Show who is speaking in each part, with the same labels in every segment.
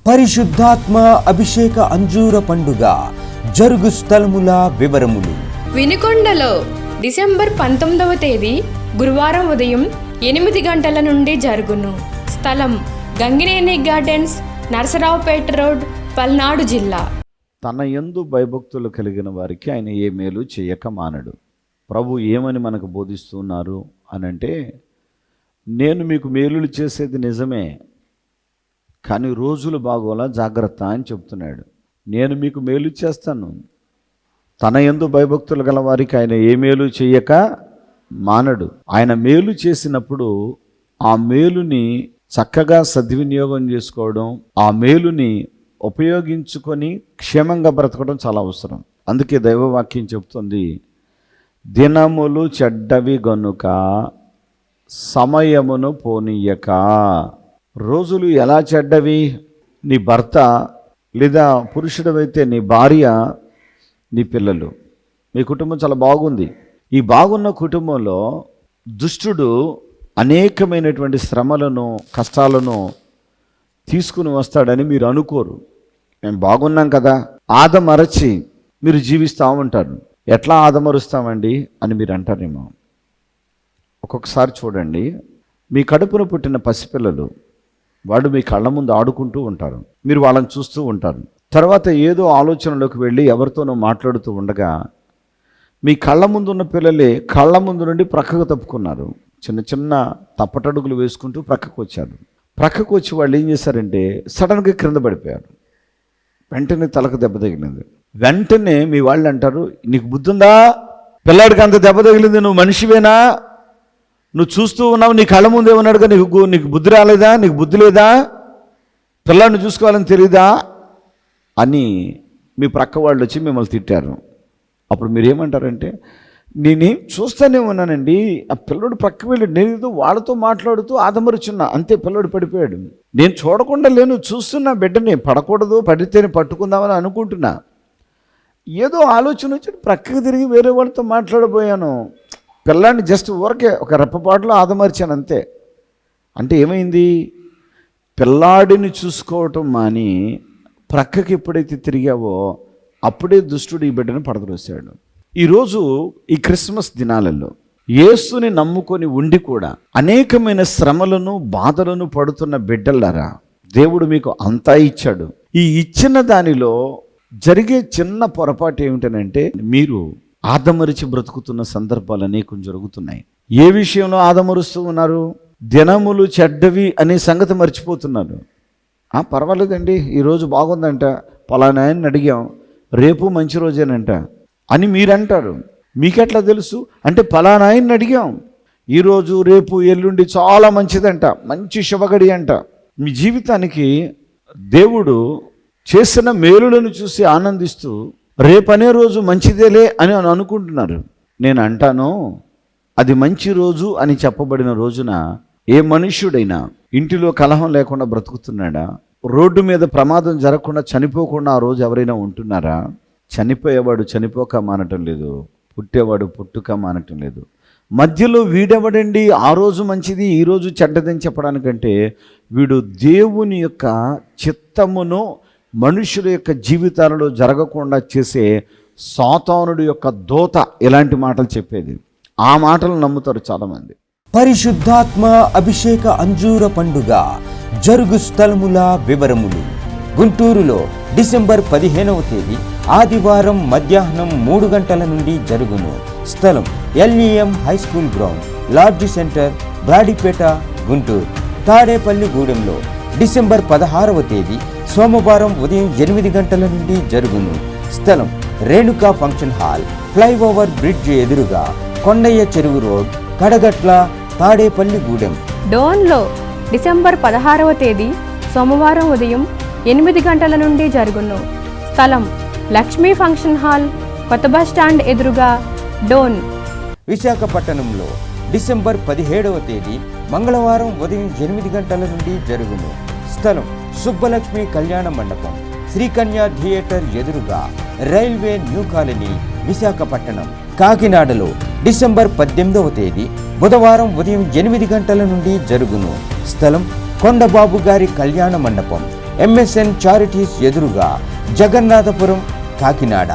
Speaker 1: పరిశుద్ధాత్మ అభిషేక అంజూర పండుగ జరుగు స్థలముల వివరములు.
Speaker 2: వినుకొండలో డిసెంబర్ 19వ తేదీ గురువారం ఉదయం 8 గంటల నుండి జరుగును. స్థలం గంగినేని గార్డెన్స్, నరసరావుపేట రోడ్, పల్నాడు జిల్లా.
Speaker 3: తన యందు భయభక్తులు కలిగిన వారికి ఆయన ఏ మేలు చేయక మానడు. ప్రభు ఏమని మనకు బోధిస్తున్నారు అనంటే, నేను మీకు మేలులు చేసేది నిజమే, కానీ రోజులు బాగోలా జాగ్రత్త అని చెప్తున్నాడు. నేను మీకు మేలు చేస్తాను. తన యందు భయభక్తులు గల వారికి ఆయన ఏ మేలు చేయక మానడు. ఆయన మేలు చేసినప్పుడు ఆ మేలుని చక్కగా సద్వినియోగం చేసుకోవడం, ఆ మేలుని ఉపయోగించుకొని క్షేమంగా బ్రతకడం చాలా అవసరం. అందుకే దైవవాక్యం చెప్తుంది, దినములు చెడ్డవి గనుక సమయమును పోనీయక. రోజులు ఎలా చెడ్డవి? నీ భర్త లేదా పురుషుడమైతే నీ భార్య, నీ పిల్లలు, మీ కుటుంబం చాలా బాగుంది. ఈ బాగున్న కుటుంబంలో దుష్టుడు అనేకమైనటువంటి శ్రమలను, కష్టాలను తీసుకుని వస్తాడని మీరు అనుకోరు. మేము బాగున్నాం కదా, ఆదమరచి మీరు జీవిస్తూ ఉంటారు. ఎట్లా ఆదమరుస్తామండి అని మీరు అంటారేమో. ఒక్కొక్కసారి చూడండి, మీ కడుపున పుట్టిన పసిపిల్లలు, వాడు మీ కళ్ళ ముందు ఆడుకుంటూ ఉంటారు, మీరు వాళ్ళని చూస్తూ ఉంటారు. తర్వాత ఏదో ఆలోచనలోకి వెళ్ళి ఎవరితోనో మాట్లాడుతూ ఉండగా మీ కళ్ళ ముందు ఉన్న పిల్లలే కళ్ళ ముందు నుండి ప్రక్కకు తప్పుకున్నారు. చిన్న చిన్న తప్పటడుగులు వేసుకుంటూ ప్రక్కకు వచ్చారు. ప్రక్కకు వచ్చి వాళ్ళు ఏం చేశారంటే సడన్గా క్రింద పడిపోయారు. వెంటనే తలకు దెబ్బ తగిలింది. వెంటనే మీ వాళ్ళు అంటారు, నీకు బుద్ధి ఉందా? పిల్లాడికి అంత దెబ్బ తగిలింది, నువ్వు మనిషివేనా? నువ్వు చూస్తూ ఉన్నావు, నీ కళ్ళ ముందే ఉన్నాడుగా, నీకు బుద్ధి రాలేదా? నీకు బుద్ధి లేదా? పిల్లాడిని చూసుకోవాలని తెలీదా అని మీ ప్రక్క వాళ్ళు వచ్చి మిమ్మల్ని తిట్టారు. అప్పుడు మీరేమంటారంటే, నేనేం చూస్తూనే ఉన్నానండి, ఆ పిల్లడు ప్రక్క వెళ్ళి నేను వాళ్ళతో మాట్లాడుతూ ఆదమరుచున్నా, అంతే పిల్లడు పడిపోయాడు. నేను చూడకుండా లేను, చూస్తున్నా బిడ్డని, పడకూడదు, పడితేనే పట్టుకుందామని అనుకుంటున్నా. ఏదో ఆలోచన వచ్చి ప్రక్కకు తిరిగి వేరే వాళ్ళతో మాట్లాడబోయాను. పిల్లాడిని జస్ట్ ఊరకే ఒక రెప్పపాటులో ఆదమర్చాను అంతే. అంటే ఏమైంది? పిల్లాడిని చూసుకోవటం మాని ప్రక్కకి ఎప్పుడైతే తిరిగావో అప్పుడే దుష్టుడు ఈ బిడ్డను పడద్రోశాడు. ఈరోజు ఈ క్రిస్మస్ దినాలలో యేసుని నమ్ముకొని ఉండి కూడా అనేకమైన శ్రమలను, బాధలను పడుతున్న బిడ్డలారా, దేవుడు మీకు అంతా ఇచ్చాడు. ఈ ఇచ్చిన దానిలో జరిగే చిన్న పొరపాటు ఏమిటనంటే, మీరు ఆదమరిచి బ్రతుకుతున్న సందర్భాలు అనేకం జరుగుతున్నాయి. ఏ విషయంలో ఆదమరుస్తూ ఉన్నారు? దినములు చెడ్డవి అనే సంగతి మర్చిపోతున్నారు. పర్వాలేదండి, ఈరోజు బాగుందంట, పలానా ఆయన్ని అడిగాం, రేపు మంచి రోజేనంట అని మీరంటారు. మీకెట్లా తెలుసు? అంటే పలానా ఆయన్ని అడిగాం, ఈరోజు రేపు ఎల్లుండి చాలా మంచిదంట, మంచి శుభగడి అంట. మీ జీవితానికి దేవుడు చేసిన మేలులను చూసి ఆనందిస్తూ రేపనే రోజు మంచిదేలే అని అనుకుంటున్నారు. నేను అంటాను, అది మంచి రోజు అని చెప్పబడిన రోజున ఏ మనుష్యుడైనా ఇంటిలో కలహం లేకుండా బ్రతుకుతున్నాడా? రోడ్డు మీద ప్రమాదం జరగకుండా చనిపోకుండా ఆ రోజు ఎవరైనా ఉంటున్నారా? చనిపోయేవాడు చనిపోక మానటం లేదు, పుట్టేవాడు పుట్టుక మానటం లేదు. మధ్యలో వీడెవడండి ఆ రోజు మంచిది ఈ రోజు చెడ్డదని చెప్పడానికంటే, వీడు దేవుని యొక్క చిత్తమును మనుషుల యొక్క జీవితాలలో జరగకుండా చేసే సాతానుడి యొక్క దూత ఇలాంటి మాటలు చెప్పేది. ఆ మాటలు నమ్ముతారు చాలామంది.
Speaker 1: పరిశుద్ధాత్మ అభిషేక అంజూర పండుగ జరుగు స్థలముల వివరములు. గుంటూరులో డిసెంబర్ 15వ తేదీ ఆదివారం మధ్యాహ్నం 3 గంటల నుండి జరుగును. స్థలం LEM high school ground, large centre, Brodipet, Guntur. తాడేపల్లిగూడెంలో డిసెంబర్ 16వ తేదీ సోమవారం ఉదయం 8 గంటల నుండి జరుగును. స్థలం Renuka function hall, flyover bridge ఎదురుగా, కొండయ్య చెరువు రోడ్, కడగట్ల, తాడేపల్లిగూడెం.
Speaker 2: డోన్లో డిసెంబర్ 16వ తేదీ సోమవారం ఉదయం 8 గంటల నుండి జరుగును. స్థలం లక్ష్మీ ఫంక్షన్ హాల్, కొత్త బస్ స్టాండ్ ఎదురుగా, డోన్.
Speaker 1: విశాఖపట్నంలో డిసెంబర్ 17వ తేదీ మంగళవారం ఉదయం 8 గంటల నుండి జరుగును. స్థలం సుబ్బలక్ష్మి కళ్యాణ మండపం, శ్రీకన్య థియేటర్ ఎదురుగా, రైల్వే న్యూ కాలనీ, విశాఖపట్నం. కాకినాడలో డిసెంబర్ 18వ తేదీ బుధవారం ఉదయం 8 గంటల నుండి జరుగును. స్థలం కొండబాబు గారి కళ్యాణ మండపం, ఎంఎస్ఎన్ చారిటీస్ ఎదురుగా, జగన్నాథపురం, కాకినాడ.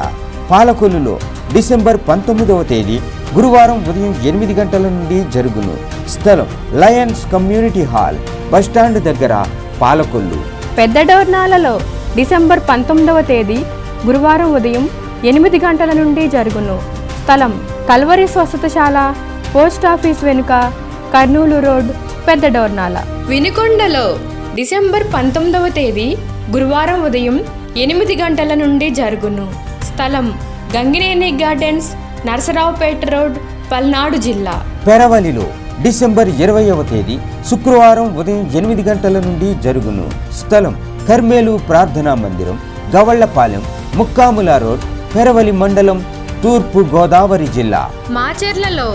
Speaker 1: పాలకొల్లులో డిసెంబర్ 19వ తేదీ గురువారం ఉదయం 8 గంటల నుండి జరుగును. స్థలం లయన్స్ కమ్యూనిటీ హాల్, బస్టాండ్ దగ్గర, పాలకొల్లు.
Speaker 2: పెద్ద డోర్నాలలో డిసెంబర్ 19వ తేదీ గురువారం ఉదయం 8 గంటల నుండి జరుగును. స్థలం కల్వరి స్వస్థతశాల, పోస్ట్ ఆఫీస్ వెనుక, కర్నూలు రోడ్, పెద్ద డోర్నాల. వినుకొండలో డిసెంబర్ 19వ తేదీ గురువారం ఉదయం 8 గంటల నుండి జరుగును. స్థలం గంగినేని గార్డెన్స్, నరసరావుపేట రోడ్, పల్నాడు జిల్లా.
Speaker 1: పెరవలిలో డిసెంబర్ 20వ తేదీ శుక్రవారం ఉదయం 8 గంటల నుండి జరుగును. స్థలం కర్మేలు ప్రార్థనా మందిరం, గవళ్లపాలెం, ముక్కాముల రోడ్, పెరవలి మండలం, తూర్పు గోదావరి జిల్లా.
Speaker 2: మాచెర్లలో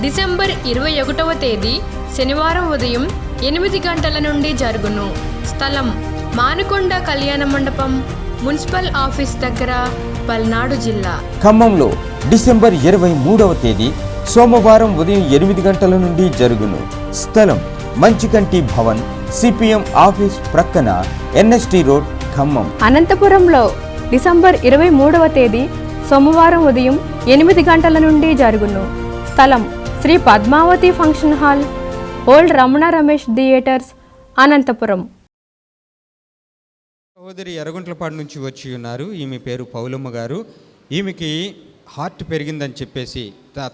Speaker 2: డిసెంబర్ 21వ తేదీ శనివారం ఉదయం 8 గంటల నుండి జరుగును. స్థలం మానుకొండ కళ్యాణ మండపం, మున్సిపల్ ఆఫీస్ దగ్గర, పల్నాడు జిల్లా.
Speaker 1: ఖమ్మంలో డిసెంబర్ 23వ తేదీ సోమవారం ఉదయం 8 గంటల నుండి జరుగును. స్థలం మంచికంటి భవన్, సిపిఎం ఆఫీస్ ప్రక్కన, ఎన్ఎస్టి రోడ్, ఖమ్మం.
Speaker 2: అనంతపురంలో డిసెంబర్ 23వ తేదీ సోమవారం ఉదయం 8 గంటల నుండి జరుగును. స్థలం Shri Padmavathi function hall, old Ramana Ramesh theatres, Anantapuram.
Speaker 4: సహోదరి ఎర్రగుంట్లపాడు నుంచి వచ్చి ఉన్నారు. ఈమె పేరు పౌలమ్మ గారు. ఈమెకి హార్ట్ పెరిగిందని చెప్పేసి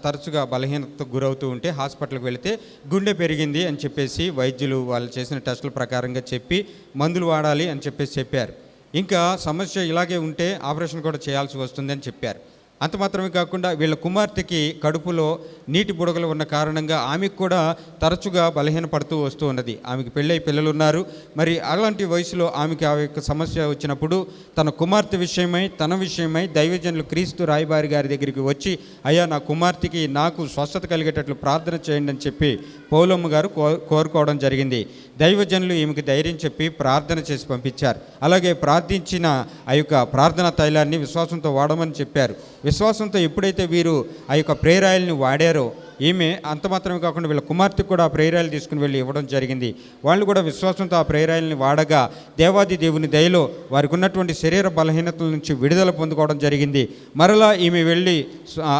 Speaker 4: తరచుగా బలహీనతకు గురవుతూ ఉంటే హాస్పిటల్కి వెళితే గుండె పెరిగింది అని చెప్పేసి వైద్యులు వాళ్ళు చేసిన టెస్టుల ప్రకారంగా చెప్పి మందులు వాడాలి అని చెప్పేసి చెప్పారు. ఇంకా సమస్య ఇలాగే ఉంటే ఆపరేషన్ కూడా చేయాల్సి వస్తుందని చెప్పారు. అంత మాత్రమే కాకుండా వీళ్ళ కుమార్తెకి కడుపులో నీటి బుడగలు ఉన్న కారణంగా ఆమెకు కూడా తరచుగా బలహీనపడుతూ వస్తూ ఉన్నది. ఆమెకు పెళ్ళై పిల్లలు ఉన్నారు. మరి అలాంటి వయసులో ఆమెకి ఆ యొక్క సమస్య వచ్చినప్పుడు తన కుమార్తె విషయమై, తన విషయమై దైవజనులు క్రీస్తు రాయబారి గారి దగ్గరికి వచ్చి, అయ్యా నా కుమార్తెకి నాకు స్వస్థత కలిగేటట్లు ప్రార్థన చేయండి అని చెప్పి పౌలమ్మ గారు కోరుకోవడం జరిగింది. దైవజనులు ఈమెకి ధైర్యం చెప్పి ప్రార్థన చేసి పంపించారు. అలాగే ప్రార్థించిన ఆ యొక్క ప్రార్థనా తైలాన్ని విశ్వాసంతో వాడమని చెప్పారు. విశ్వాసంతో ఎప్పుడైతే వీరు ఆ యొక్క ప్రేరాయల్ని వాడారో ఈమె అంత మాత్రమే కాకుండా వీళ్ళ కుమార్తెకు కూడా ఆ ప్రేరాయలు తీసుకుని వెళ్ళి ఇవ్వడం జరిగింది. వాళ్ళు కూడా విశ్వాసంతో ఆ ప్రేరాయల్ని వాడగా దేవాది దేవుని దయలో వారికి ఉన్నటువంటి శరీర బలహీనతల నుంచి విడుదల పొందుకోవడం జరిగింది. మరలా ఈమె వెళ్ళి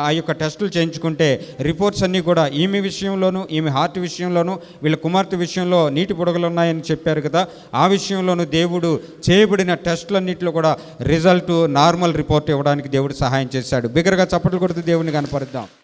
Speaker 4: ఆ యొక్క టెస్టులు చేయించుకుంటే రిపోర్ట్స్ అన్నీ కూడా ఈమె విషయంలోనూ, ఈమె హార్ట్ విషయంలోనూ, వీళ్ళ కుమార్తె విషయంలో నీటి బుడగలు ఉన్నాయని చెప్పారు కదా, ఆ విషయంలోనూ దేవుడు చేయబడిన టెస్టులన్నింటిలో కూడా రిజల్ట్ నార్మల్ రిపోర్ట్ ఇవ్వడానికి దేవుడు సహాయం చేశాడు. బిగ్గరగా చప్పట్లు కొడుతూ దేవుని కనపరుద్దాం.